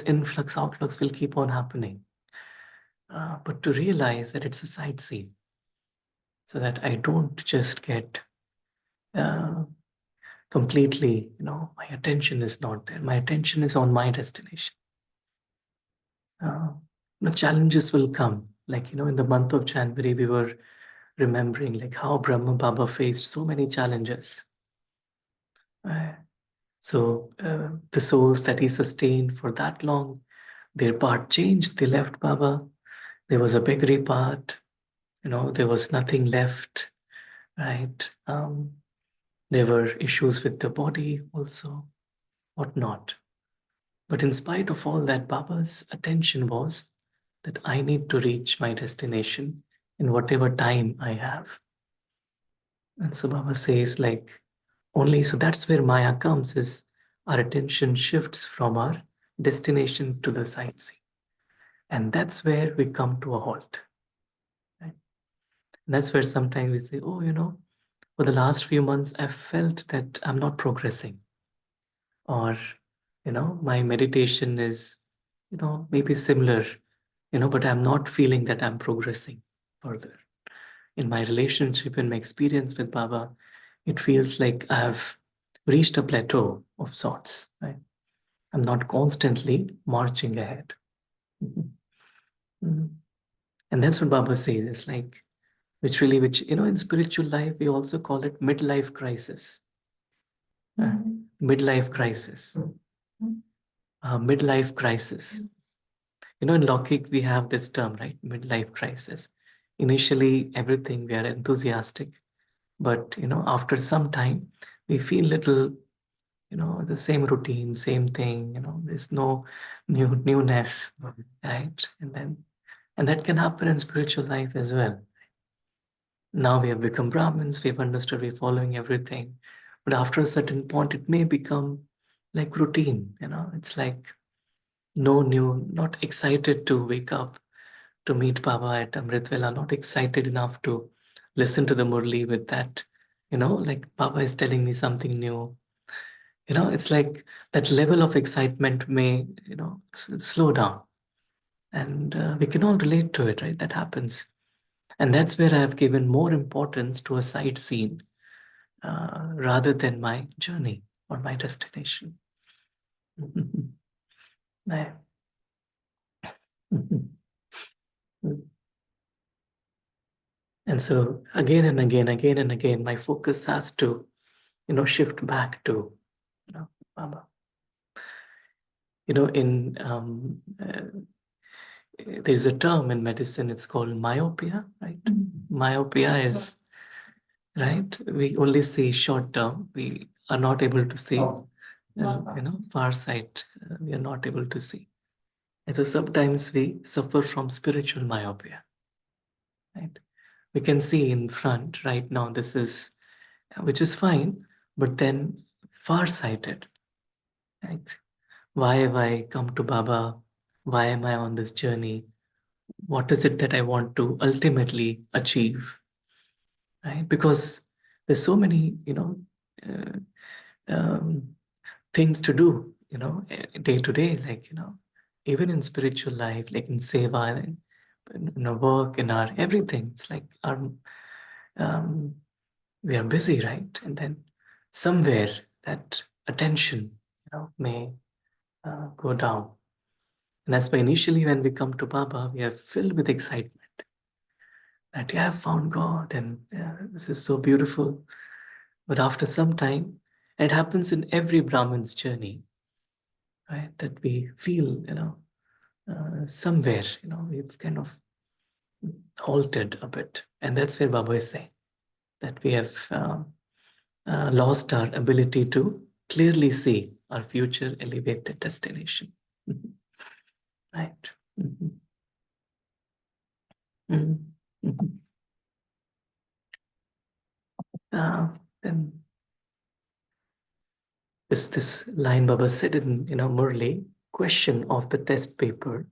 influx, outflux will keep on happening. But to realize that it's a sightseeing, so that I don't just get completely, my attention is not there. My attention is on my destination. The challenges will come. Like, in the month of January, we were remembering like how Brahma Baba faced so many challenges. So the souls that he sustained for that long, their path changed. They left Baba. There was a big repart. There was nothing left, right? There were issues with the body also, whatnot. But in spite of all that, Baba's attention was that I need to reach my destination in whatever time I have. And so Baba says, like, only so that's where Maya comes, is our attention shifts from our destination to the sightseeing. And that's where we come to a halt. Right? And that's where sometimes we say, oh, for the last few months, I felt that I'm not progressing. Or, my meditation is, maybe similar, but I'm not feeling that I'm progressing further. In my relationship, in my experience with Baba, it feels like I've reached a plateau of sorts. Right? I'm not constantly marching ahead. And that's what Baba says. It's like, which in spiritual life, we also call it midlife crisis. Midlife crisis. Midlife crisis. In Lokik, we have this term, right? Midlife crisis. Initially, everything we are enthusiastic, but after some time, we feel little, the same routine, same thing. There's no newness, right? And that can happen in spiritual life as well. Now we have become Brahmins. We've understood. We're following everything, but after a certain point, it may become like routine. It's like no new, not excited to wake up to meet Baba at Amritvela, not excited enough to listen to the Murli with that, like Baba is telling me something new. It's like that level of excitement may, slow down. And we can all relate to it, right? That happens. And that's where I have given more importance to a sightseeing rather than my journey or my destination. Right. And so again and again, my focus has to, shift back to, Baba. There's a term in medicine, it's called myopia, right? Myopia is, right? We only see short term. We are not able to see, far sight. We are not able to see. And so sometimes we suffer from spiritual myopia, right? We can see in front right now, which is fine, but then far-sighted, right? Why have I come to Baba? Why am I on this journey? What is it that I want to ultimately achieve, right? Because there's so many, uh, um, things to do, day to day, like, even in spiritual life, like in seva, in our work, in our everything. It's like um, we are busy, right? And then somewhere that attention, may go down. And that's why initially when we come to Baba, we are filled with excitement that you have found God and this is so beautiful. But after some time, it happens in every Brahmin's journey, right? That we feel, somewhere, we've kind of halted a bit. And that's where Baba is saying that we have lost our ability to clearly see our future elevated destination. Right. Then this line Baba said in Murli, question of the test paper: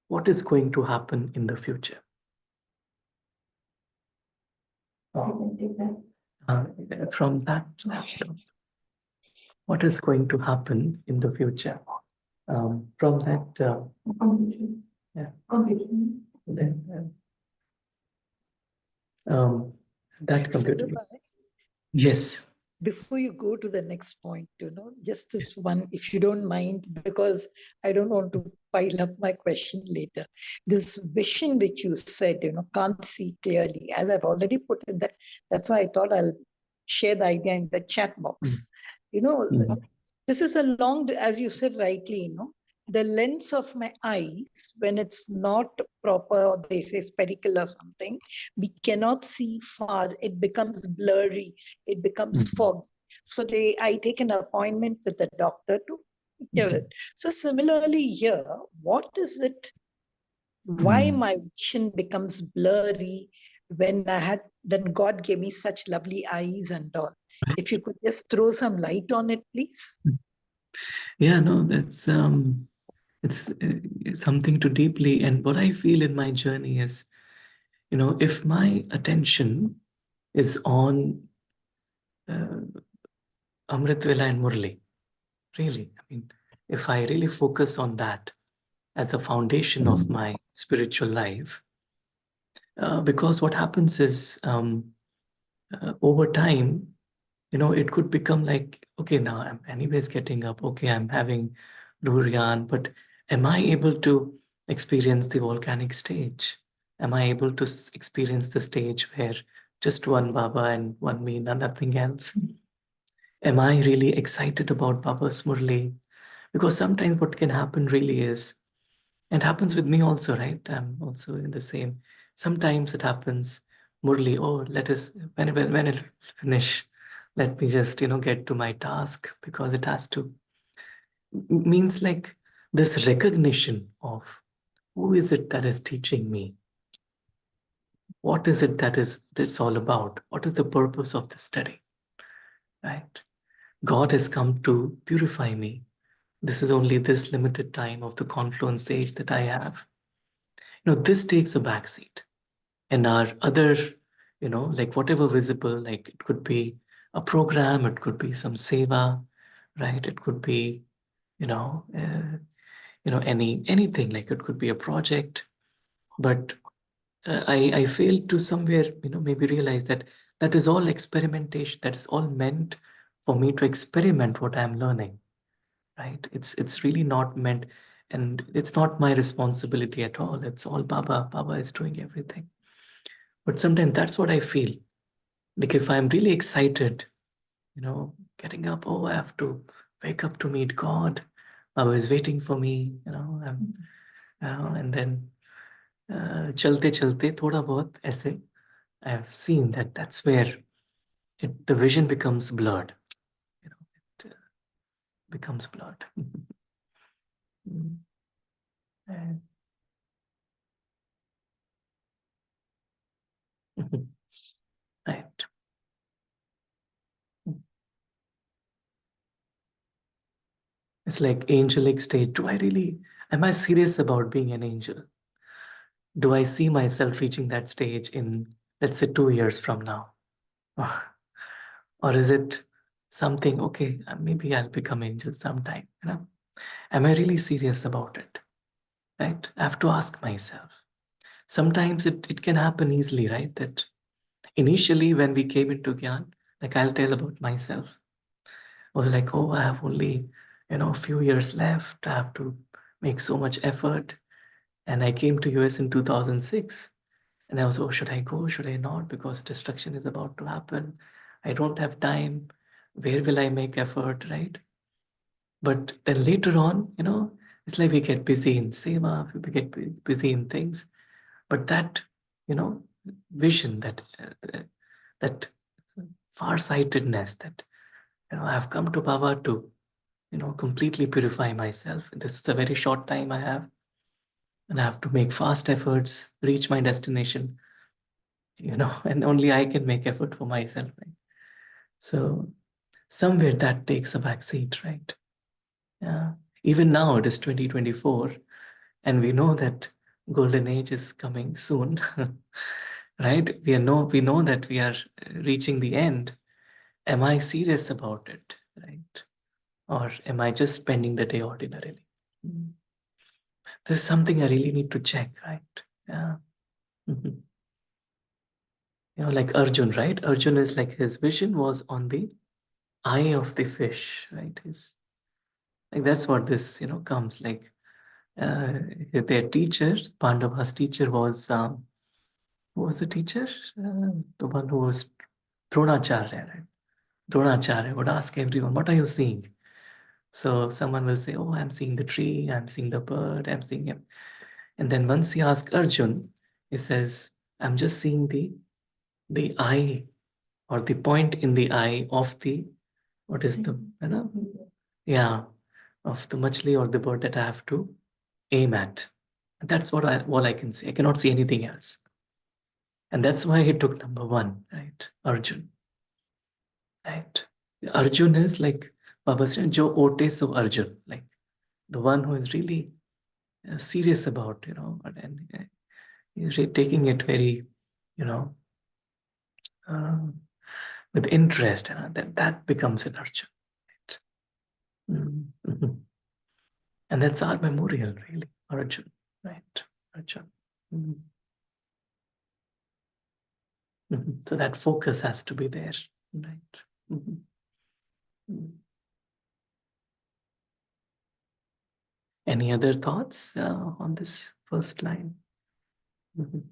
what is going to happen in the future? From that laptop, what is going to happen in the future? From that, yeah, then, that So, computer. Yes. before you go to the next point, just this one, if you don't mind, because I don't want to pile up my question later. This vision which you said, can't see clearly, as I've already put in that. That's why I thought I'll share the idea in the chat box. This is a long, as you said rightly, the lens of my eyes, when it's not proper, or they say spherical or something, we cannot see far. It becomes blurry. It becomes fog. So I take an appointment with the doctor to tell it. So similarly here, what is it? Why my vision becomes blurry when then God gave me such lovely eyes and all. If you could just throw some light on it, please. Yeah, no, that's it's something to deeply. And what I feel in my journey is, if my attention is on Amrit Vela and Murli, really, I mean, if I really focus on that as the foundation of my spiritual life, because what happens is, over time, it could become like, okay, now I'm anyways getting up. Okay, I'm having durian, but am I able to experience the volcanic stage? Am I able to experience the stage where just one Baba and one me, nothing else? Am I really excited about Baba's Murli? Because sometimes what can happen really is, and happens with me also, right? I'm also in the same. Sometimes it happens, Murli, oh, let us, when it finish, let me just, get to my task, because it has to, means like this recognition of who is it that is teaching me? What is it that's all about? What is the purpose of the study, right? God has come to purify me. This is only this limited time of the confluence age that I have. This takes a backseat. And our other, like whatever visible, like it could be a program, it could be some seva, right? It could be, anything, like it could be a project. But I failed to somewhere, maybe realize that that is all experimentation. That is all meant for me to experiment what I'm learning, right? It's really not meant, and it's not my responsibility at all. It's all Baba. Baba is doing everything. But sometimes that's what I feel. Like if I'm really excited, getting up, oh, I have to wake up to meet God. Baba is waiting for me, and then chalte chalte thoda bahut aise. I've seen that that's where the vision becomes blurred. It becomes blurred. And- right. It's like angelic state. Am I serious about being an angel? Do I see myself reaching that stage in, let's say, 2 years from now? Or is it something, okay, maybe I'll become angel sometime, Am I really serious about it? Right? I have to ask myself. Sometimes it can happen easily, right? That initially when we came into Gyan, like I'll tell about myself. I was like, oh, I have only, a few years left. I have to make so much effort. And I came to US in 2006. And I was, oh, should I go? Should I not? Because destruction is about to happen. I don't have time. Where will I make effort, right? But then later on, it's like we get busy in seva, we get busy in things. But that, vision, that far-sightedness, that, I've come to Baba to, completely purify myself. This is a very short time I have, and I have to make fast efforts, reach my destination, and only I can make effort for myself, right? So somewhere that takes a back seat, right? Yeah. Even now it is 2024, and we know that golden age is coming soon, right? We know that we are reaching the end. Am I serious about it, right? Or am I just spending the day ordinarily? Mm. This is something I really need to check, right? Yeah. Mhm. Like Arjun, right? Arjun is like his vision was on the eye of the fish, right? His like that's what this comes like. Their teacher, Pandava's teacher was who was the teacher? The one who was Dronacharya, right? Dronacharya would ask everyone, "What are you seeing?" So someone will say, "Oh, I'm seeing the tree. I'm seeing the bird. I'm seeing him." And then once he asks Arjun, he says, "I'm just seeing the eye or the point in the eye of the what is the yeah of the machli or the bird that I have to aim at." That's what all I can see. I cannot see anything else. And that's why he took number one, right? Arjun, right? Arjun is like Baba said, Jo Ote So Arjun, like the one who is really serious about, and he's taking it very, you know, uh, with interest, and that becomes an Arjun. Right? Mhm. And that's our memorial, really, Arjun, right? Arjun. Mhm. So that focus has to be there, right? Mhm. Mhm. Any other thoughts on this first line? Mhm.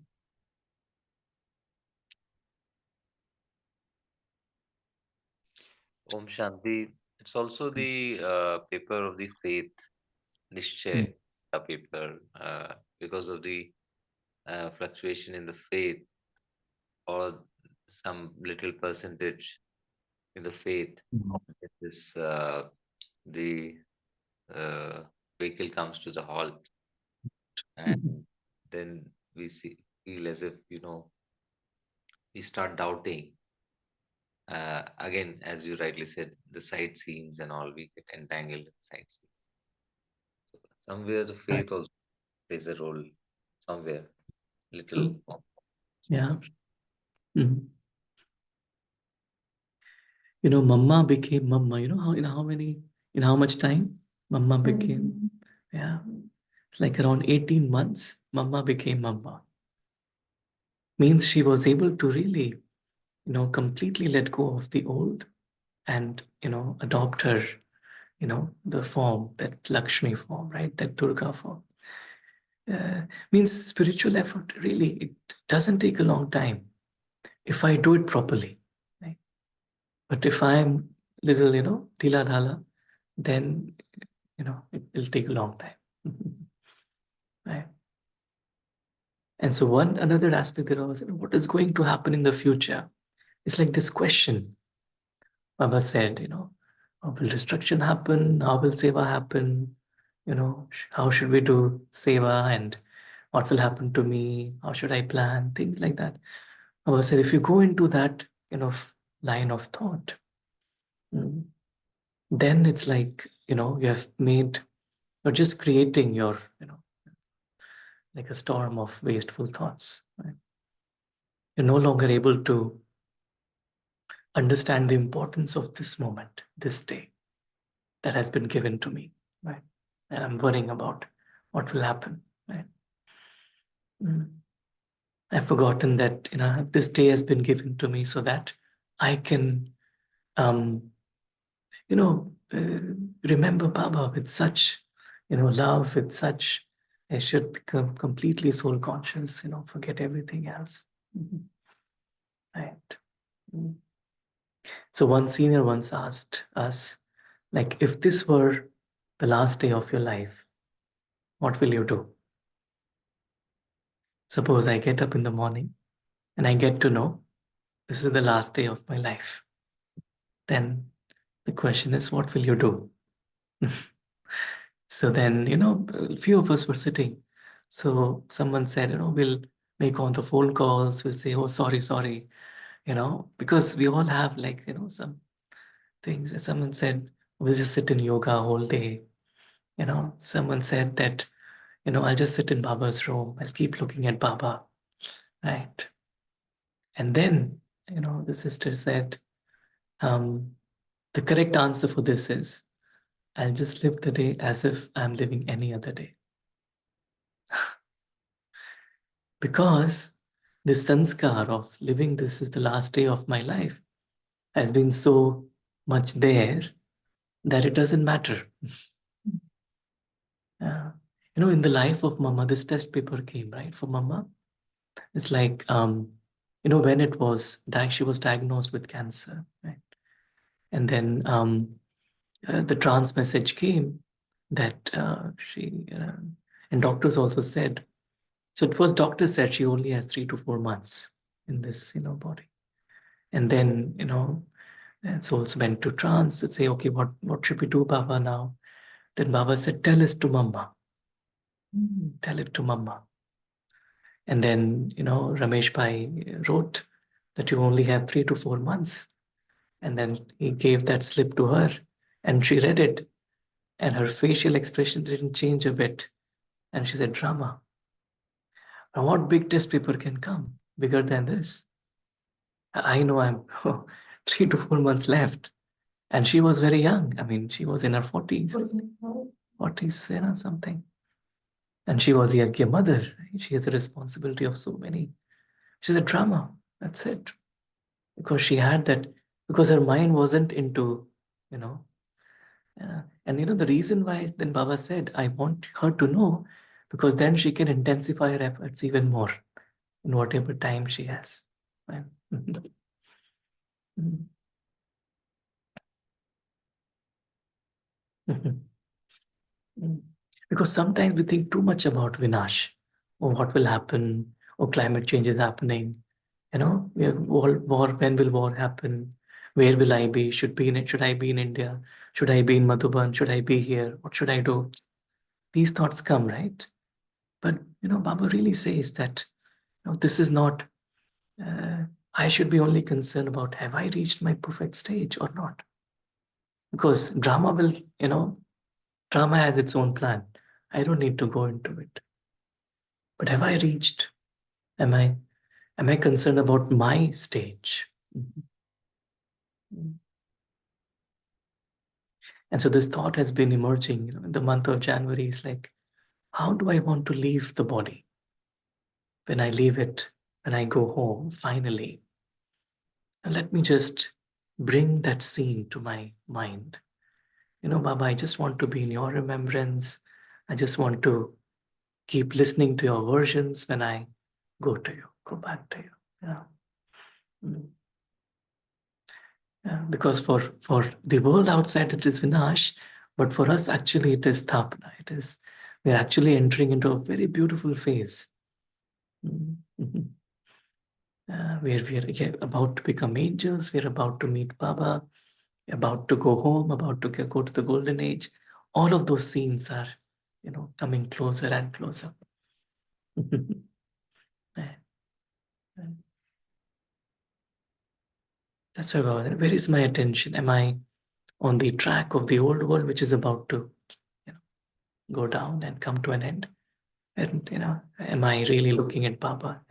Om Shanti. It's also the paper of the faith, Mm. Nishchay paper, because of the fluctuation in the faith or some little percentage in the faith. This the uh, vehicle comes to the halt, Mhm. and then feel as if we start doubting. Again, as you rightly said, the sightseeings and all, we get entangled in sightseeing. So somewhere the Right. faith also plays a role. Somewhere, little. True. Yeah. Mhm. Mama became Mama. How in how much time Mama became? Yeah. It's like around 18 months, Mama became Mama. Means she was able to really, completely let go of the old and, adopt her, the form, that Lakshmi form, right? That Durga form. Means spiritual effort, really, it doesn't take a long time if I do it properly. Right? But if I'm little, dila dhala, then, it'll take a long time. Right? And so another aspect that I was, what is going to happen in the future? It's like this question Baba said, how will destruction happen? How will seva happen? How should we do seva and what will happen to me? How should I plan? Things like that. Baba said, if you go into that line of thought, mm, then it's like, you have made, you're just creating your, like a storm of wasteful thoughts. Right? You're no longer able to understand the importance of this moment, this day that has been given to me, right? And I'm worrying about what will happen, right? Mm. I've forgotten that this day has been given to me so that I can, um, remember Baba with such, love, with such. I should become completely soul conscious, forget everything else. Mhm. Right. Mm. So one senior once asked us, like, if this were the last day of your life, what will you do? Suppose I get up in the morning and I get to know this is the last day of my life. Then the question is, what will you do? So then, a few of us were sitting. So someone said, we'll make all the phone calls, we'll say, oh, sorry, sorry, because we all have like, some things. Someone said, we'll just sit in yoga whole day. Someone said that, I'll just sit in Baba's room. I'll keep looking at Baba. Right. And then, the sister said, the correct answer for this is I'll just live the day as if I'm living any other day. Because this sanskar of living this is the last day of my life has been so much there that it doesn't matter. In the life of Mama, this test paper came, right? For Mama, it's like, when it was, she was diagnosed with cancer, right? And then the trance message came that and doctors also said, so it was doctor said she only has 3 to 4 months in this, body. And then, it's also went to trance to say, okay, what should we do, Baba, now? Then Baba said, tell us to Mama. Tell it to Mama. And then, Ramesh Bhai wrote that you only have 3 to 4 months. And then he gave that slip to her and she read it. And her facial expression didn't change a bit. And she said, drama. Now, what big test paper can come bigger than this? I know I'm 3 to 4 months left. And she was very young. I mean, she was in her 40s, 40s, something. And she was a mother. Right? She has a responsibility of so many. She's a drama. That's it. Because she had that, because her mind wasn't into, and the reason why then Baba said, I want her to know, because then she can intensify her efforts even more in whatever time she has. Right? Because sometimes we think too much about Vinash, or what will happen, or climate change is happening. We have war. When will war happen? Where will I be? Should I be in India? Should I be in Madhuban? Should I be here? What should I do? These thoughts come, right? But Baba really says that this is not. I should be only concerned about have I reached my perfect stage or not? Because drama will, drama has its own plan. I don't need to go into it. But have I reached? Am I concerned about my stage? And so this thought has been emerging in the month of January. It's like, how do I want to leave the body? When I leave it, when I go home, finally. And let me just bring that scene to my mind. Baba, I just want to be in your remembrance. I just want to keep listening to your versions when I go to you, go back to you. Yeah. Yeah, because for the world outside it is Vinash, but for us actually it is Thapana. We're actually entering into a very beautiful phase. Where we are about to become angels, we're about to meet Baba, about to go home, about to go to the golden age. All of those scenes are, coming closer and closer. That's why, Baba, where is my attention? Am I on the track of the old world, which is about to go down and come to an end? And, am I really looking at Baba?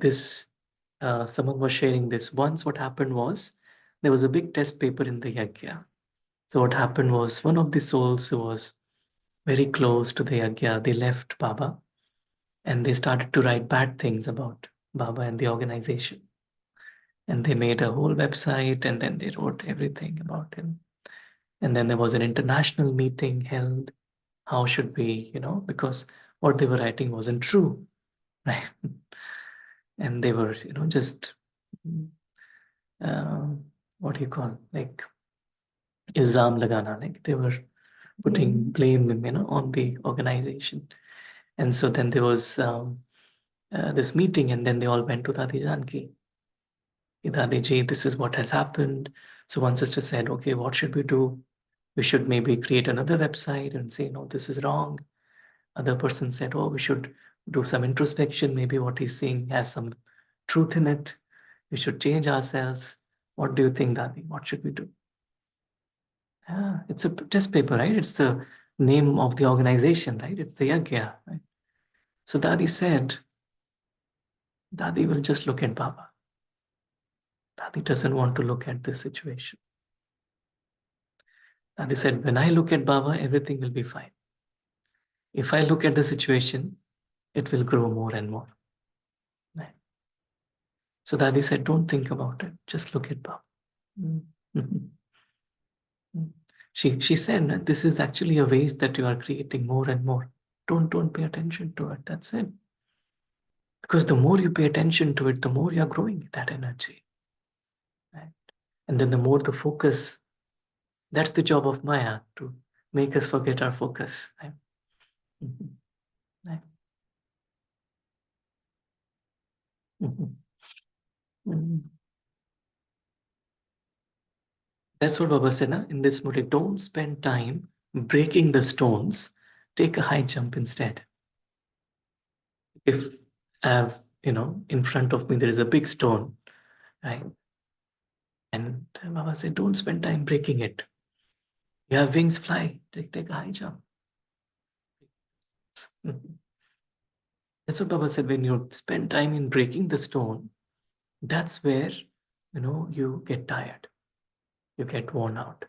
This, someone was sharing this. Once what happened was, there was a big test paper in the yajna. So what happened was, one of the souls who was very close to the yajna, they left Baba and they started to write bad things about Baba and the organization. And they made a whole website and then they wrote everything about him. And then there was an international meeting held. How should we, because what they were writing wasn't true, right? And they were, just, what do you call, like, ilzam lagana, like they were putting blame, on the organization. And so then there was this meeting, and then they all went to Dadi Janki. Dadi, this is what has happened. So one sister said, okay, what should we do? We should maybe create another website and say, no, this is wrong. Other person said, oh, we should do some introspection. Maybe what he's saying has some truth in it. We should change ourselves. What do you think, Dadi? What should we do? Yeah, it's a test paper, right? It's the name of the organization, right? It's the Yagya, right? So Dadi said, Dadi will just look at Baba. Dadi doesn't want to look at this situation. Dadi said, when I look at Baba, everything will be fine. If I look at the situation, it will grow more and more. Right? So Dadi said, don't think about it. Just look at Baba. She said, this is actually a waste that you are creating more and more. Don't pay attention to it. That's it. Because the more you pay attention to it, the more you're growing that energy. Right? And then the more the focus, that's the job of Maya, to make us forget our focus. Right? Right? That's what Baba said in this Murli. Don't spend time breaking the stones. Take a high jump instead. If I have, in front of me, there is a big stone, right? And Baba said, don't spend time breaking it. You have wings, fly. Take a high jump. That's what Baba said. When you spend time in breaking the stone, that's where, you get tired. You get worn out.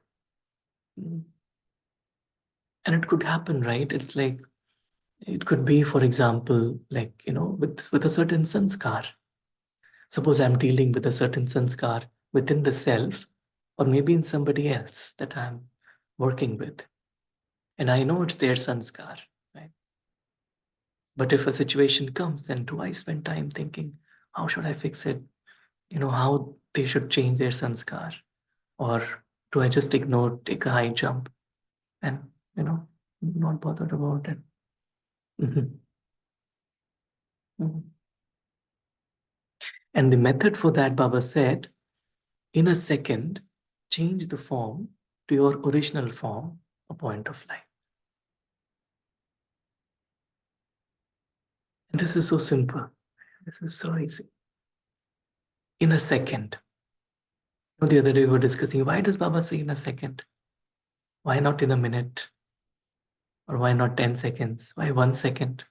And it could happen, right? It's like, it could be, for example, like, with a certain sanskar. Suppose I'm dealing with a certain sanskar within the self, or maybe in somebody else that I'm working with. And I know it's their sanskar, right? But if a situation comes, then do I spend time thinking, how should I fix it? How they should change their sanskar? Or do I just ignore, take a high jump and, not bothered about it? Mhm. Mhm. And the method for that, Baba said, in a second, change the form to your original form, a point of light. And this is so simple. This is so easy. In a second. The other day we were discussing, why does Baba say in a second? Why not in a minute? Or why not 10 seconds? Why 1 second?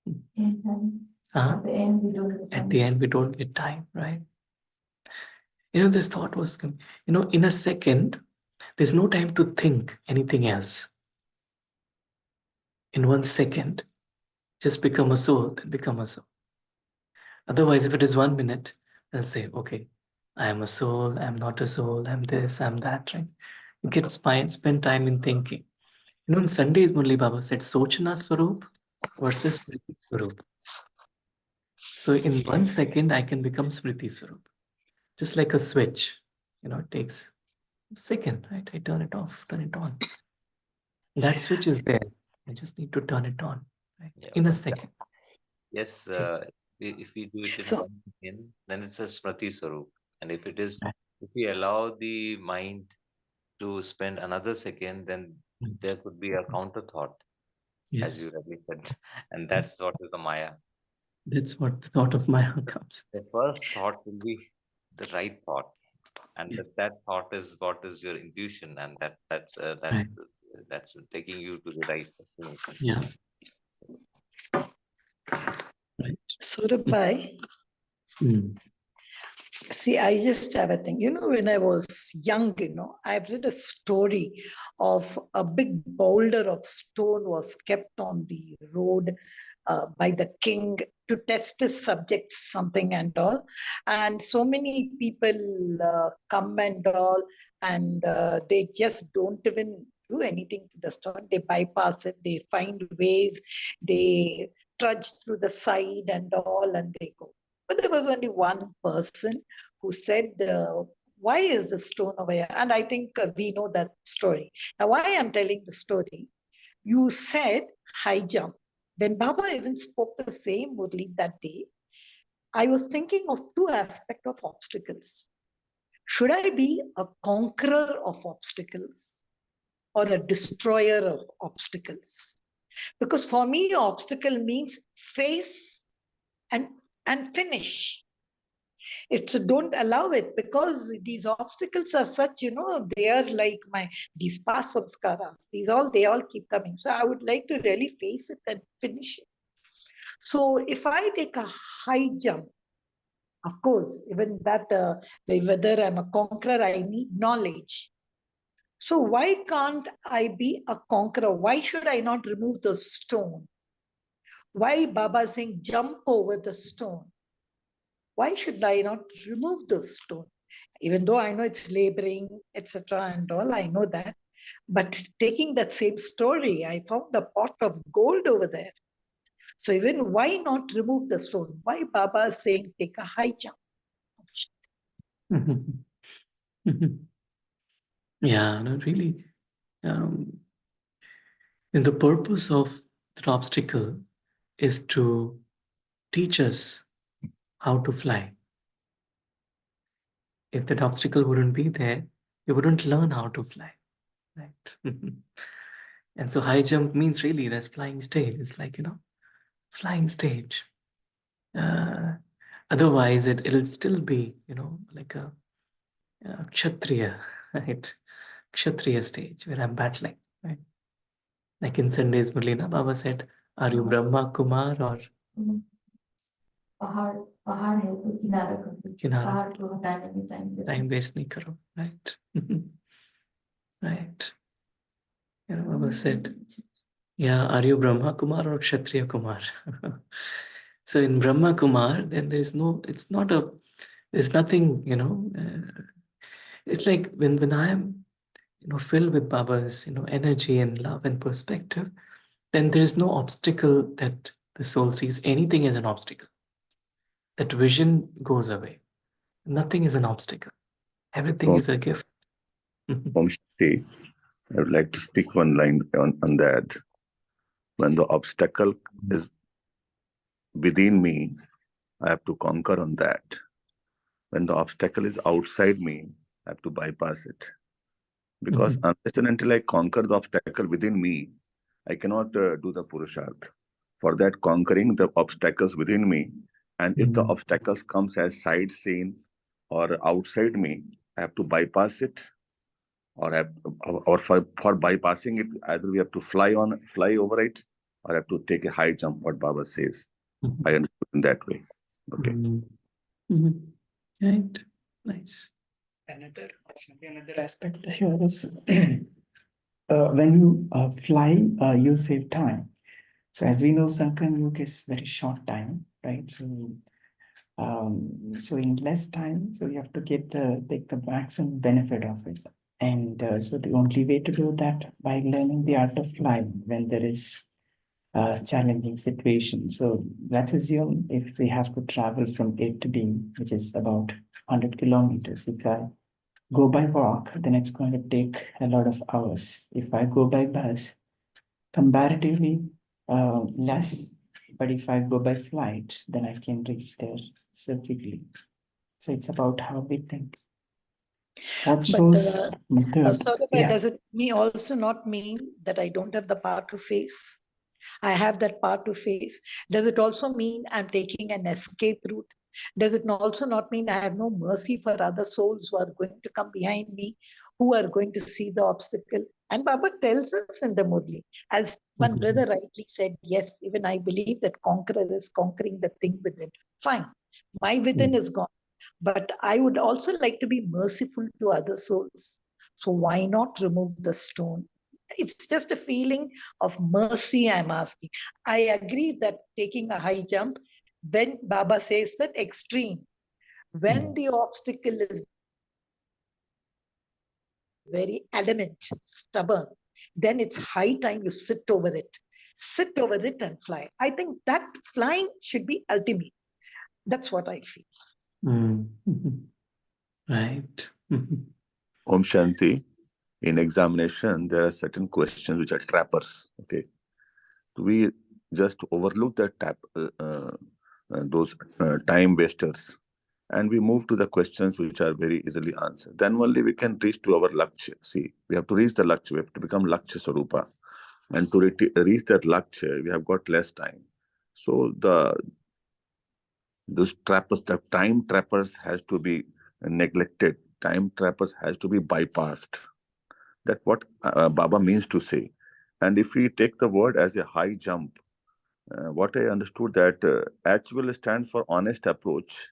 At the end, we don't get time, right? This thought was, in a second, there's no time to think anything else. In 1 second, just become a soul, then become a soul. Otherwise, if it is 1 minute, I'll say, okay, I am a soul, I'm not a soul, I'm this, I'm that, right? You can spend time in thinking. In Sundays, Murli Baba said, Sochana Swarup versus Smriti Swarup. So in 1 second, I can become Smriti Swarup. Just like a switch, it takes a second, right? I turn it off, turn it on. That switch is there. I just need to turn it on, right? Yeah. In a second. Yes, if we do it in So- 1 second, then it's a Smriti Swarup. And if it is, Right. if we allow the mind to spend another second, then there could be a counter thought, as you Yes, rightly said. And that's what is the Maya. that's what the thought of Maya comes. The first thought will be the right thought, and Yeah. that thought is what is your intuition, and Right. that's taking you to the right destination. Yeah. Right. Saurabh, Mm. see, I just have a thing. When I was young, I've read a story of a big boulder of stone was kept on the road by the king to test his subjects, something and all. And so many people come and all, and they just don't even do anything to the stone. They bypass it, they find ways, they trudge through the side and all, and they go. But there was only one person who said, why is the stone over here? And I think we know that story. Now, why I'm telling the story, you said high jump. When Baba even spoke the same Murli that day, I was thinking of two aspects of obstacles. Should I be a conqueror of obstacles or a destroyer of obstacles? Because for me, obstacle means face and finish. It's don't allow it, because these obstacles are such, they are like these past samskaras. They all keep coming. So I would like to really face it and finish it. So if I take a high jump, of course, even that, whether I'm a conqueror, I need knowledge. So why can't I be a conqueror? Why should I not remove the stone? Why Baba is saying jump over the stone? Why should I not remove the stone? Even though I know it's laboring, etc. and all, I know that. But taking that same story, I found a pot of gold over there. So even why not remove the stone? Why Baba is saying take a high jump? Yeah, no, really. And the purpose of the obstacle is to teach us how to fly. If that obstacle wouldn't be there, we wouldn't learn how to fly, right? And so high jump means really that's flying stage. It's like, flying stage. Otherwise, it'll still be, like a kshatriya, right? Kshatriya stage where I'm battling, right? Like in Sunday's Murlina, Baba said, "Are you Brahma Kumar or पहाड़ पहाड़ है तो किनारा कर दो Kinara? पहाड़ को हटाने में time Time waste nahi karo," right? Right. Baba said, "Yeah, are you Brahma Kumar or Kshatriya Kumar?" So in Brahma Kumar, then there's nothing, it's like when I am, filled with Baba's, energy and love and perspective, then there is no obstacle that the soul sees anything as an obstacle. That vision goes away. Nothing is an obstacle. Everything Om is a gift. Om Shanti. I would like to speak one line on that. When the obstacle is within me, I have to conquer on that. When the obstacle is outside me, I have to bypass it. Because unless and until I conquer the obstacle within me, I cannot do the Purusharth. For that, conquering the obstacles within me, and if the obstacles comes as side scene or outside me, I have to bypass it, or for bypassing it, either we have to fly over it, or have to take a high jump. What Baba says, I understood in that way. Okay. Right. Nice. Another aspect here is when you fly, you save time. So as we know, Sankan Yoga is very short time, right? So in less time, so you have to take the maximum benefit of it. And so the only way to do that by learning the art of flying when there is a challenging situation. So let's assume if we have to travel from A to B, which is about 100 kilometers, if I go by walk, then it's going to take a lot of hours. If I go by bus, comparatively less. But if I go by flight, then I can reach there so quickly. So it's about how we think. Also, Does it also not mean that I don't have the power to face? I have that power to face. Does it also mean I'm taking an escape route? Does it also not mean I have no mercy for other souls who are going to come behind me, who are going to see the obstacle? And Baba tells us in the Murli, as one brother rightly said, yes, even I believe that conqueror is conquering the thing within. Fine, my within is gone. But I would also like to be merciful to other souls. So why not remove the stone? It's just a feeling of mercy I'm asking. I agree that taking a high jump, when Baba says that extreme, when the obstacle is very adamant, stubborn, then it's high time you sit over it and fly. I think that flying should be ultimate. That's what I feel. Right. Om Shanti. In examination, there are certain questions which are trappers. Okay, we just overlook the those time wasters, and we move to the questions which are very easily answered. Then only we can reach to our lakshya. See, we have to reach the lakshya. We have to become lakshya swarupa, and to reach that lakshya, we have got less time. So those trappers, the time trappers, has to be neglected. Time trappers has to be bypassed. That's what Baba means to say. And if we take the word as a high jump, what I understood that H will stand for honest approach,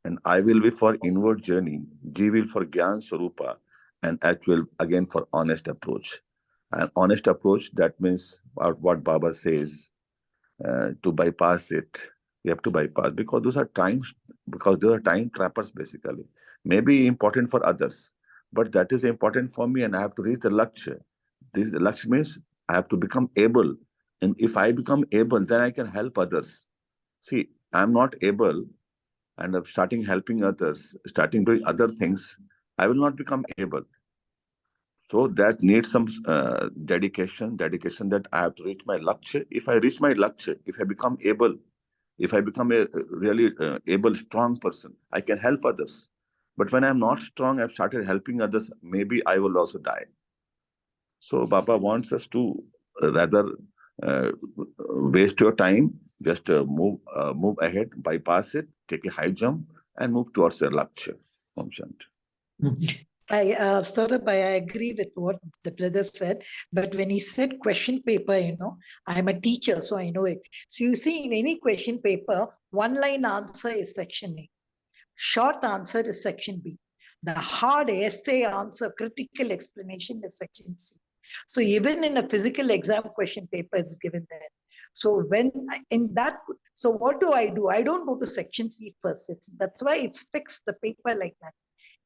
and I will be for inward journey, G will for Gyan Swarupa, and H will again for honest approach. And honest approach, that means what Baba says, to bypass it. We have to bypass because those are time trappers basically. Maybe important for others, but that is important for me, and I have to reach the Lakshya. This the Lakshya means I have to become able, and if I become able, then I can help others. See, I'm not able, and I'm starting helping others, starting doing other things. I will not become able. So that needs some dedication that I have to reach my Lakshya. If I reach my Lakshya, if I become able, if I become a really able, strong person, I can help others. But when I'm not strong, I've started helping others, maybe I will also die. So Baba wants us to rather uh, waste your time, just move ahead, bypass it, take a high jump, and move towards your Lakshya. Om Shanti. Saurabh, I agree with what the brother said, but when he said question paper, I'm a teacher, so I know it. So you see, in any question paper, one line answer is section A, short answer is section B. The hard essay answer, critical explanation is section C. So even in a physical exam question paper, it's given there. So so what do? I don't go to section C first. That's why it's fixed the paper like that.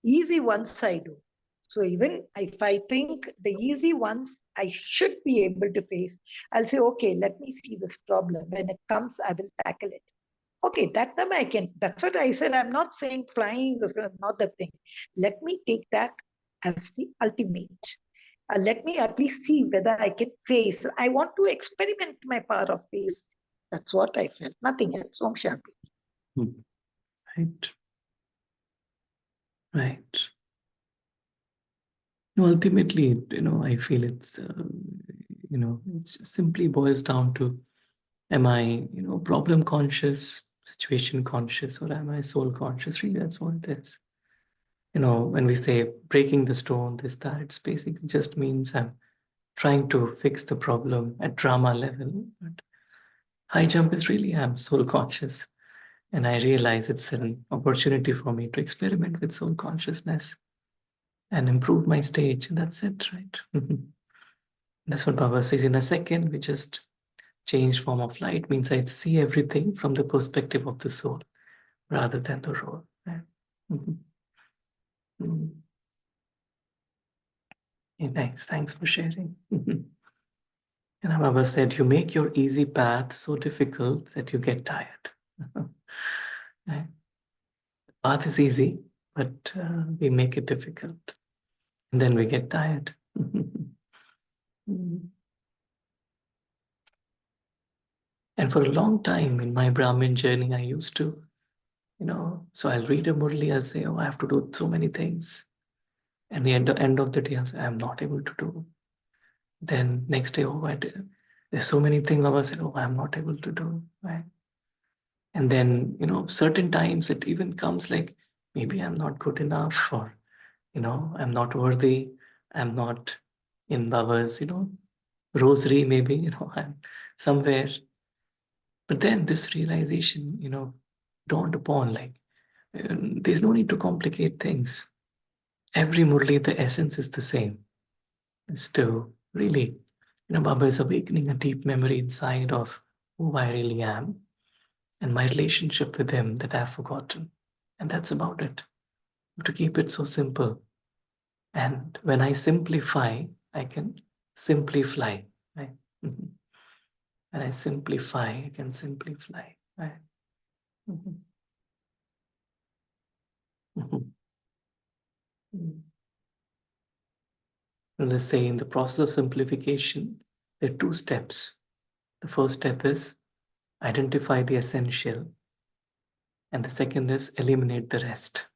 Easy ones I do. So even if I think the easy ones I should be able to face, I'll say, okay, let me see this problem. When it comes, I will tackle it. Okay, that time I can. That's what I said. I'm not saying flying is not the thing. Let me take that as the ultimate. Let me at least see whether I can face. I want to experiment my power of face. That's what I felt. Nothing else. Om Shanti. Right. Right. No, ultimately, I feel it's, it simply boils down to, am I, problem conscious, situation conscious, or am I soul conscious? Really, that's what it is. When we say breaking the stone, this, that, it's basically just means I'm trying to fix the problem at drama level. But high jump is really, I'm soul conscious. And I realize it's an opportunity for me to experiment with soul consciousness and improve my stage. And that's it, right? That's what Baba says. In a second, we just change form of light, means I'd see everything from the perspective of the soul rather than the role. Right? Okay, thanks for sharing. And Baba said, you make your easy path so difficult that you get tired. Right? The path is easy, but we make it difficult. And then we get tired. And for a long time in my Brahmin journey, I used to, so I'll read a Murli, I'll say, oh, I have to do so many things. And at the end of the day, I'll say, I'm not able to do. Then next day, oh, there's so many things. Baba said, oh, I'm not able to do. Right? And then, certain times it even comes like, maybe I'm not good enough, or, I'm not worthy. I'm not in Baba's, rosary, maybe, I'm somewhere. But then this realization, dawned upon, like, there's no need to complicate things. Every Murli, the essence is the same. It's to really, Baba is awakening a deep memory inside of who I really am and my relationship with him that I've forgotten. And that's about it. To keep it so simple. And when I simplify, I can simply fly. Right? When I simplify, I can simply fly. Right? Let's say in the process of simplification, there are two steps. The first step is identify the essential, and the second is eliminate the rest.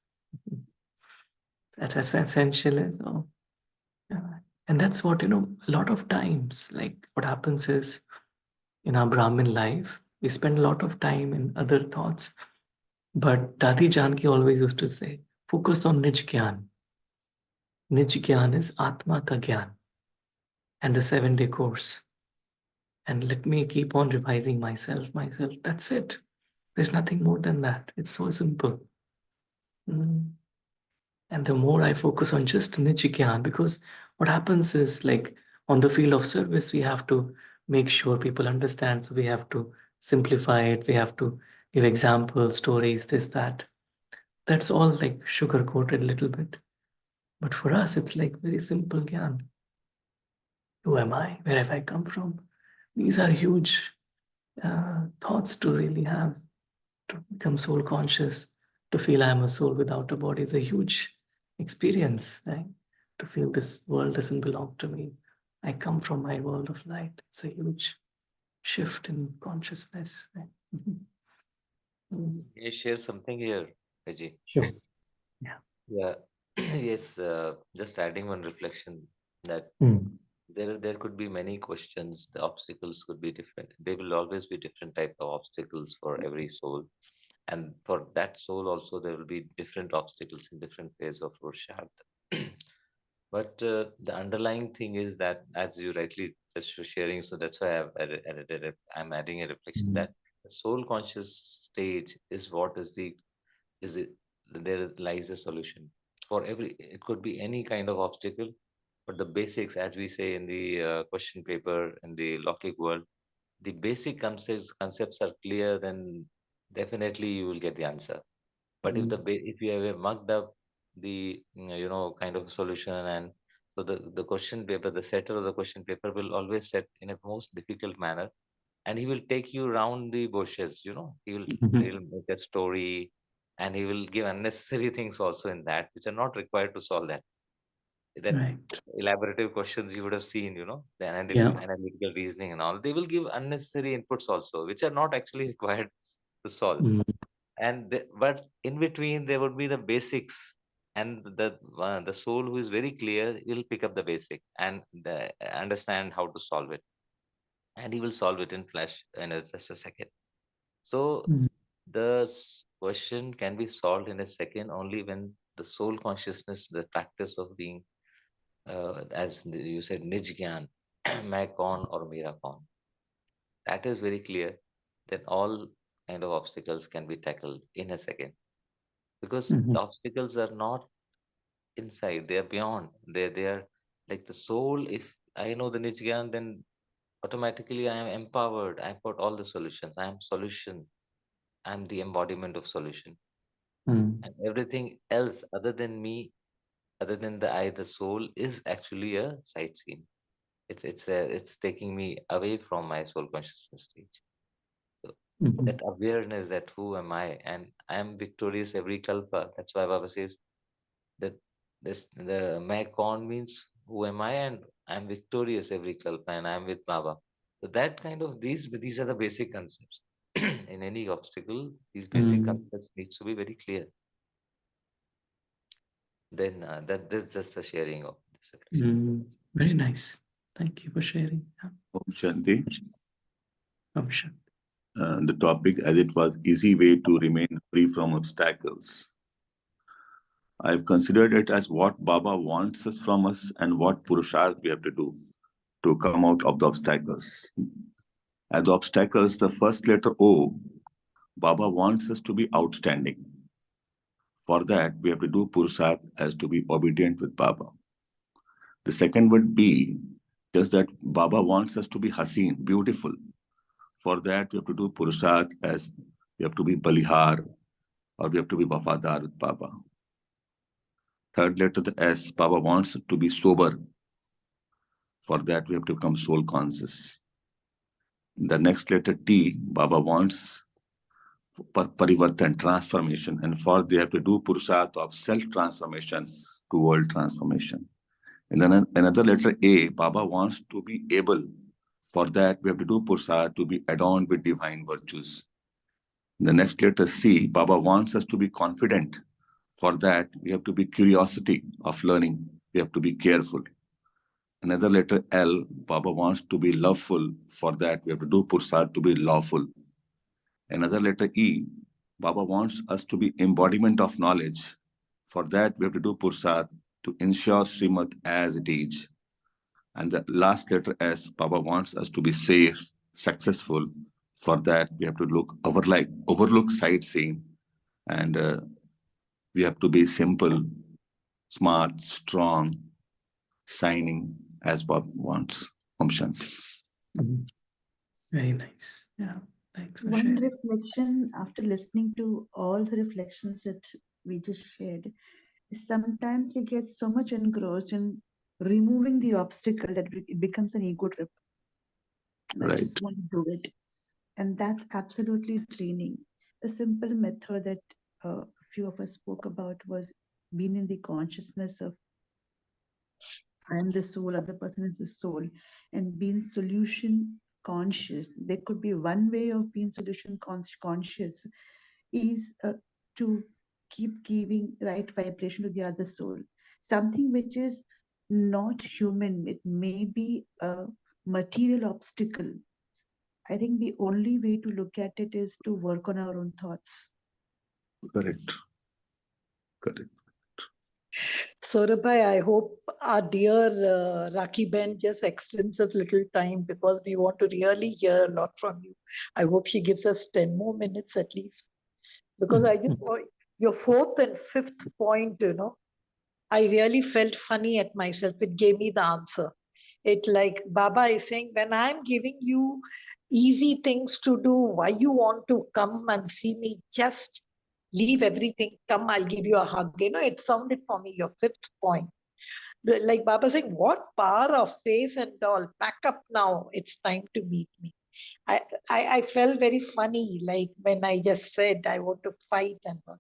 That's essential is, and that's what, a lot of times, like what happens is in our Brahmin life, we spend a lot of time in other thoughts. But Dadi Janki always used to say, focus on Nij Gyan. Nij Gyan is Atma Ka Gyan and the 7-day course. and let me keep on revising myself. That's it. There's nothing more than that. It's so simple. And the more I focus on just Nij because what happens is, like, on the field of service, we have to make sure people understand. So we have to simplify it. We have to give examples, stories, this, that. That's all like sugar coated a little bit. But for us, it's like very simple Gyan. Who am I? Where have I come from? These are huge thoughts to really have, to become soul conscious, to feel I'm a soul without a body is a huge experience, right? To feel this world doesn't belong to me. I come from my world of light. It's a huge shift in consciousness. Right? Can you share something here, Vijay? Sure. Yeah. Yeah. Yes. Just adding one reflection that there could be many questions. The obstacles could be different. There will always be different type of obstacles for every soul, and for that soul also there will be different obstacles in different phase of Purushārtha. But the underlying thing is that, as you rightly just were sharing, so that's why I'm adding a reflection that the soul conscious stage is what is it there lies the solution for every. It could be any kind of obstacle, but the basics, as we say in the question paper in the Lockic world, the basic concepts are clear, then definitely you will get the answer. But if you have a mugged up the kind of solution, and so the question paper, the setter of the question paper will always set in a most difficult manner, and he will take you around the bushes. He will make a story, and he will give unnecessary things also in that, which are not required to solve that Right. elaborative questions you would have seen, the analytical reasoning and all. They will give unnecessary inputs also, which are not actually required to solve. But in between there would be the basics, and the soul who is very clear will pick up the basic and understand how to solve it, and he will solve it in flash in just a second. So the question can be solved in a second only when the soul consciousness, the practice of being, as you said, Nij Gyan, Main Kaun or Mera Kaun, that is very clear. Then all kind of obstacles can be tackled in a second, because the obstacles are not inside, they are beyond. They are like the soul. If I know the Nij Gyan, then automatically I am empowered. I've got all the solutions. I am solution. I am the embodiment of solution. And everything else other than me, other than the I, the soul, is actually a sightseeing. It's taking me away from my soul consciousness stage. So that awareness that who am I, and I am victorious every kalpa. That's why Baba says that the Main Kaun means who am I, and I'm victorious every kalpa, and I'm with Baba. So that kind of these are the basic concepts. In any obstacle, these basic concepts needs to be very clear. Then that's just a sharing of this. Very nice. Thank you for sharing. Om Shanti. Om Shanti. The topic, as it was, easy way to remain free from obstacles. I've considered it as what Baba wants us from us and what Purushārth we have to do to come out of the obstacles. As the obstacles, the first letter O, Baba wants us to be outstanding. For that, we have to do Purushārth as to be obedient with Baba. The second would be just that Baba wants us to be Haseen, beautiful. For that, we have to do Purushārth as we have to be Balihar, or we have to be Wafadar with Baba. Third letter, the S, Baba wants to be sober. For that, we have to become soul conscious. The next letter, T, Baba wants parivartan, transformation. And for they have to do Purushārth of self-transformation to world transformation. And then another letter, A, Baba wants to be able. For that, we have to do Purushārth to be adorned with divine virtues. The next letter, C, Baba wants us to be confident. For that, we have to be curiosity of learning. We have to be careful. Another letter, L, Baba wants to be loveful. For that, we have to do Purushārth to be lawful. Another letter, E, Baba wants us to be embodiment of knowledge. For that, we have to do Purushārth to ensure Srimad as it is. And the last letter, S, Baba wants us to be safe. successful. For that, we have to overlook sightseeing, and we have to be simple, smart, strong, shining as Bob wants. Om Shanti. Mhm. Very nice. Yeah. Thanks for One sharing. reflection after listening to all the reflections that we just shared is sometimes we get so much engrossed in removing the obstacle that it becomes an ego trip. And I Right. just want to do it. And that's absolutely draining. A simple method that a few of us spoke about was being in the consciousness of I am the soul, other person is the soul, and being solution conscious. There could be one way of being solution conscious is to keep giving right vibration to the other soul. Something which is not human, it may be a material obstacle. I think the only way to look at it is to work on our own thoughts. Correct. Correct. Saurabhai, I hope our dear Rakhi Ben just extends us little time because we want to really hear a lot from you. I hope she gives us 10 more minutes at least. Because I just want your fourth and fifth point, I really felt funny at myself. It gave me the answer. It like Baba is saying, when I'm giving you easy things to do, why you want to come and see me? Just leave everything, come, I'll give you a hug. It sounded for me your fifth point. Like Baba saying, what power of face and all, pack up now, it's time to meet me. I felt very funny, like when I just said I want to fight and all.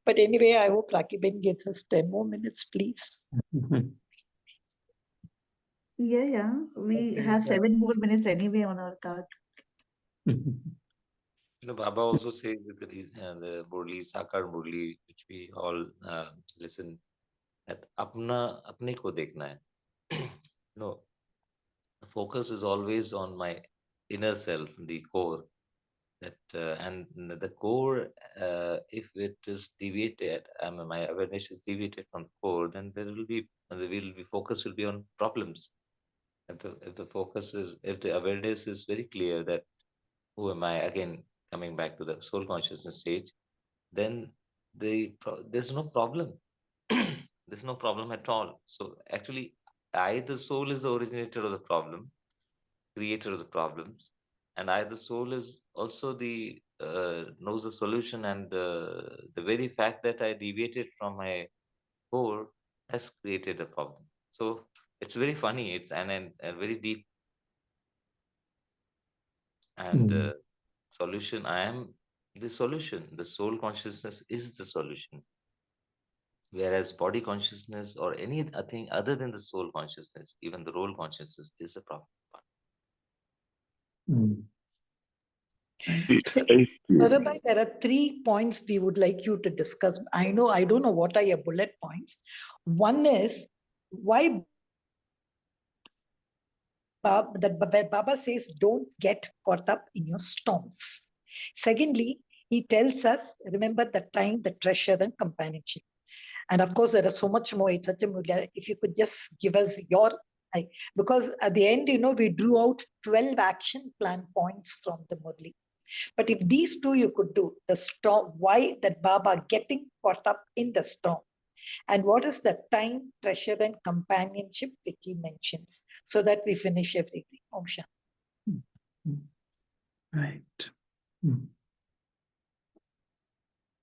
But anyway, I hope Rakhi Ben gives us 10 more minutes, please. Yeah. We Okay, have yeah. 7 more minutes anyway on our card. Baba also says that the Murli, Sakar Murli, which we all listen, that apne ko dekhna hai. No, the focus is always on my inner self, the core. And the core, if it is deviated, my awareness is deviated from the core, then there will be focus will be on problems. If the awareness is very clear that who am I, again coming back to the soul consciousness stage, then there's no problem. There's no problem at all. So actually, the soul is the originator of the problem, creator of the problems, and the soul is also the knows the solution, and the very fact that I deviated from my core has created a problem. So it's very funny. It's a very deep and solution. I am the solution. The soul consciousness is the solution, whereas body consciousness or anything other than the soul consciousness, even the role consciousness, is the problem. So, Saurabhai, there are 3 points we would like you to discuss. I don't know what are your bullet points. One is why Baba says, don't get caught up in your storms. Secondly, he tells us, remember the time, the treasure, and companionship. And of course, there is so much more. It's such a, if you could just give us your, because at the end, we drew out 12 action plan points from the Murli. But if these two you could do, the storm, why that Baba getting caught up in the storm, and what is the time, treasure, and companionship which he mentions, so that we finish everything. Om Shanti. Right.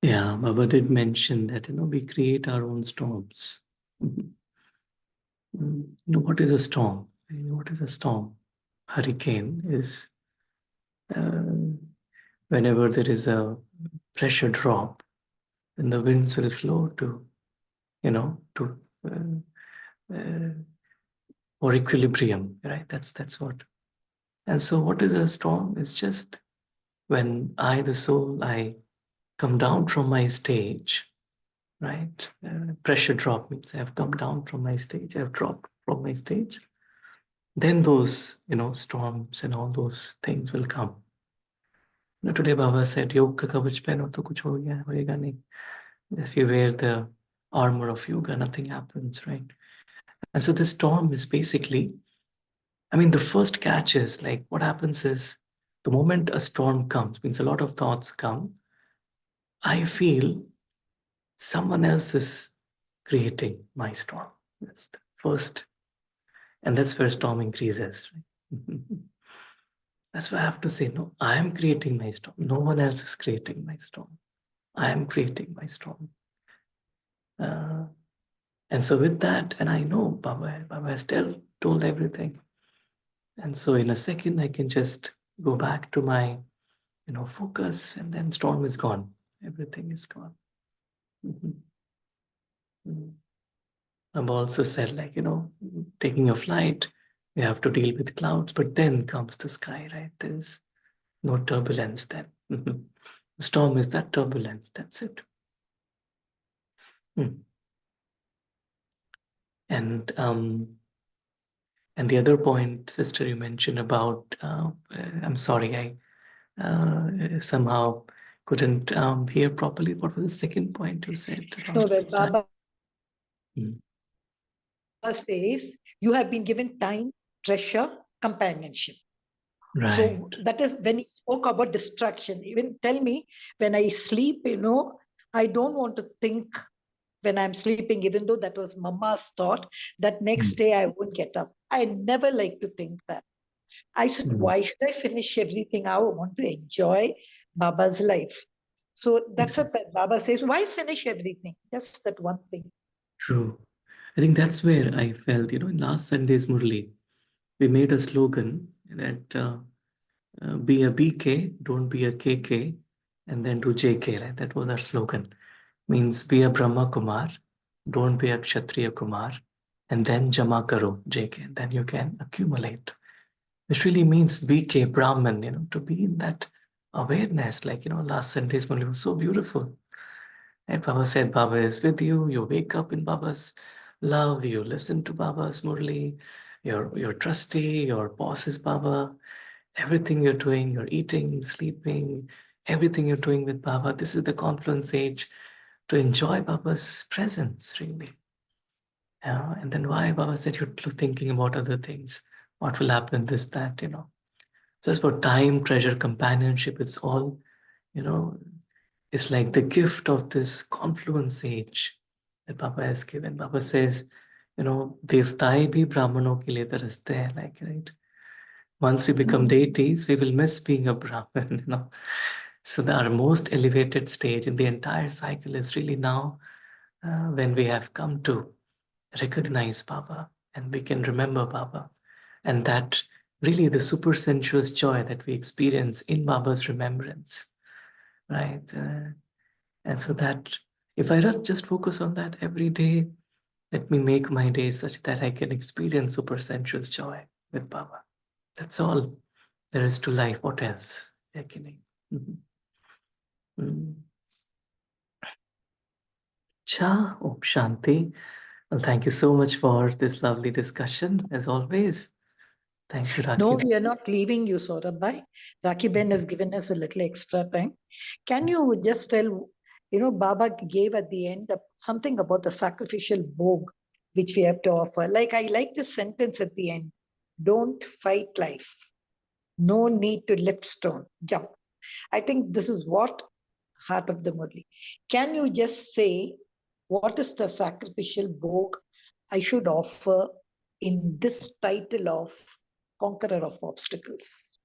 Yeah, Baba did mention that, we create our own storms. What is a storm? What is a storm? Hurricane is whenever there is a pressure drop, then the winds will flow to, or equilibrium, right? That's what. And so what is a storm? It's just when I, the soul, I come down from my stage, right? Pressure drop means I have come down from my stage, I've dropped from my stage. Then those, storms and all those things will come. Today Baba said, Yog ka kavach pehno to kuch hoega nahi. If you wear the armor of yoga, nothing happens, right? And so the storm is basically I mean, the first catch is like what happens is the moment a storm comes, means a lot of thoughts come, I feel someone else is creating my storm. That's the first, and that's where storm increases. Right? That's why I have to say, no, I am creating my storm. No one else is creating my storm. I am creating my storm. And so with that, and I know Baba has told everything. And so in a second, I can just go back to my, focus, and then storm is gone. Everything is gone. I've also said, like, taking a flight, you have to deal with clouds, but then comes the sky, right? There's no turbulence then. Storm is that turbulence, that's it. And the other point, sister, you mentioned about, I'm sorry, I somehow couldn't hear properly. What was the second point you said No, about when time? Baba says you have been given time, treasure, companionship. Right. So that is when he spoke about distraction. Even tell me, when I sleep, I don't want to think when I'm sleeping, even though that was Mama's thought, that next day I won't get up. I never like to think that. I said, why should I finish everything? I want to enjoy Baba's life. So that's what Baba says. Why finish everything? Just that one thing. True. I think that's where I felt, in last Sunday's Murli, we made a slogan that be a BK, don't be a KK, and then do JK, right? That was our slogan. Means be a Brahma Kumar, don't be a Kshatriya Kumar, and then Jama Karo, JK, then you can accumulate. Which really means BK, Brahman, to be in that awareness, like, last Sunday's Murli was so beautiful. And Baba said, Baba is with you. You wake up in Baba's love. You listen to Baba's Murli. You're trusty. Your boss is Baba. Everything you're doing, you're eating, sleeping, everything you're doing with Baba. This is the confluence age to enjoy Baba's presence, really. And then why Baba said you're thinking about other things. What will happen, this, that, Just for time, treasure, companionship, it's all, it's like the gift of this confluence age that Baba has given. Baba says, Devtai bhi Brahmano ke liye taraste hai, like, right? Once we become deities, we will miss being a Brahmin, So our most elevated stage in the entire cycle is really now when we have come to recognize Baba and we can remember Baba. And that really the super sensuous joy that we experience in Baba's remembrance, right? And so that if I just focus on that every day, let me make my day such that I can experience super sensuous joy with Baba. That's all there is to life. What else? Cha, Om Shanti. Well, thank you so much for this lovely discussion, as always. Thank you, No, Rakhi. we are not leaving you, Saurabhai. Rakhi Ben has given us a little extra time. Can you just tell, Baba gave at the end something about the sacrificial bhog which we have to offer. Like, I like this sentence at the end. Don't fight life. No need to lift stone. Jump. I think this is what heart of the Murli. Can you just say what is the sacrificial bhog I should offer in this title of Conqueror of Obstacles?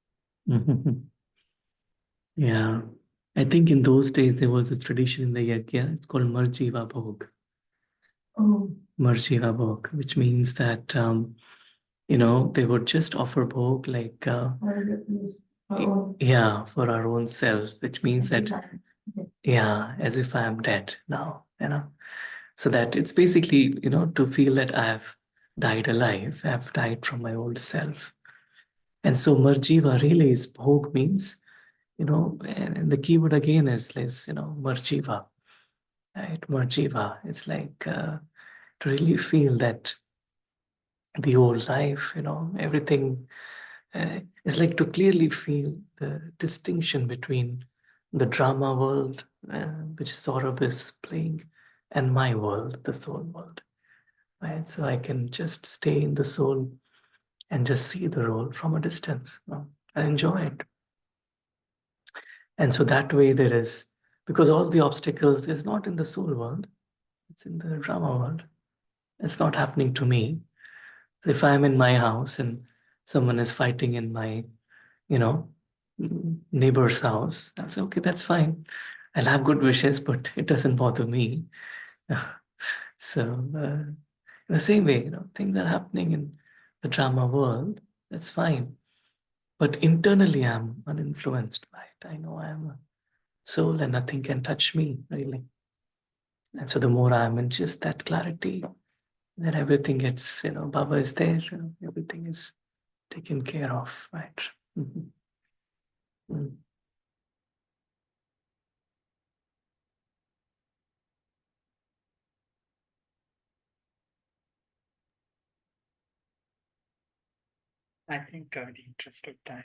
Yeah, I think in those days there was a tradition in the Yajna. It's called Marjiva Bhog. Marjiva Bhog, which means that they would just offer bhog like for our own self, which means that as if I am dead now, so that it's basically to feel that I have died alive, I have died from my old self. And so Marjiva really is bhog means and the keyword again is Marjiva, right? Marjiva, it's like to really feel that the old life, everything is like to clearly feel the distinction between the drama world, which Saurabh is playing, and my world, the soul world, right? So I can just stay in the soul and just see the role from a distance, and enjoy it. And so that way there is, because all the obstacles is not in the soul world, it's in the drama world. It's not happening to me. If I'm in my house and someone is fighting in my, neighbor's house, I'll say, okay, that's fine. I'll have good wishes, but it doesn't bother me. So in the same way, things are happening in the drama world. That's fine. But internally, I'm uninfluenced by it. I know I am a soul and nothing can touch me, really. And so the more I'm in just that clarity, then everything gets, Baba is there, everything is taken care of, right? Mhm. Mm. I think the interest of time,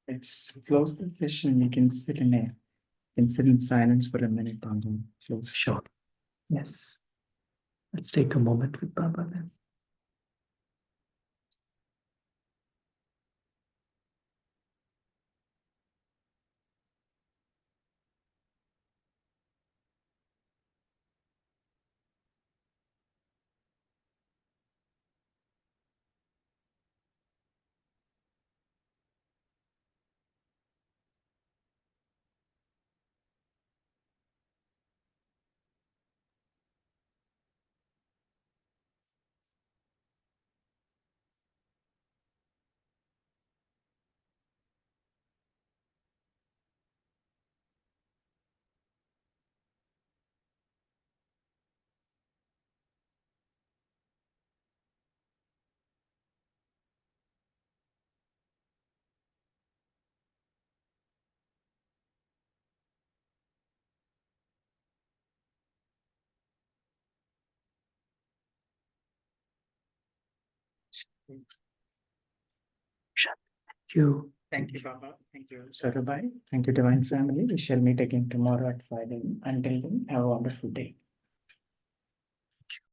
it's close the session. We can sit in silence for a minute and then close. Sure. Yes. Let's take a moment with Baba then. Thank you. Thank you, Baba. Thank you, Sarabhai. Thank you, Divine Family. We shall meet again tomorrow at 5 a.m. Until then, have a wonderful day.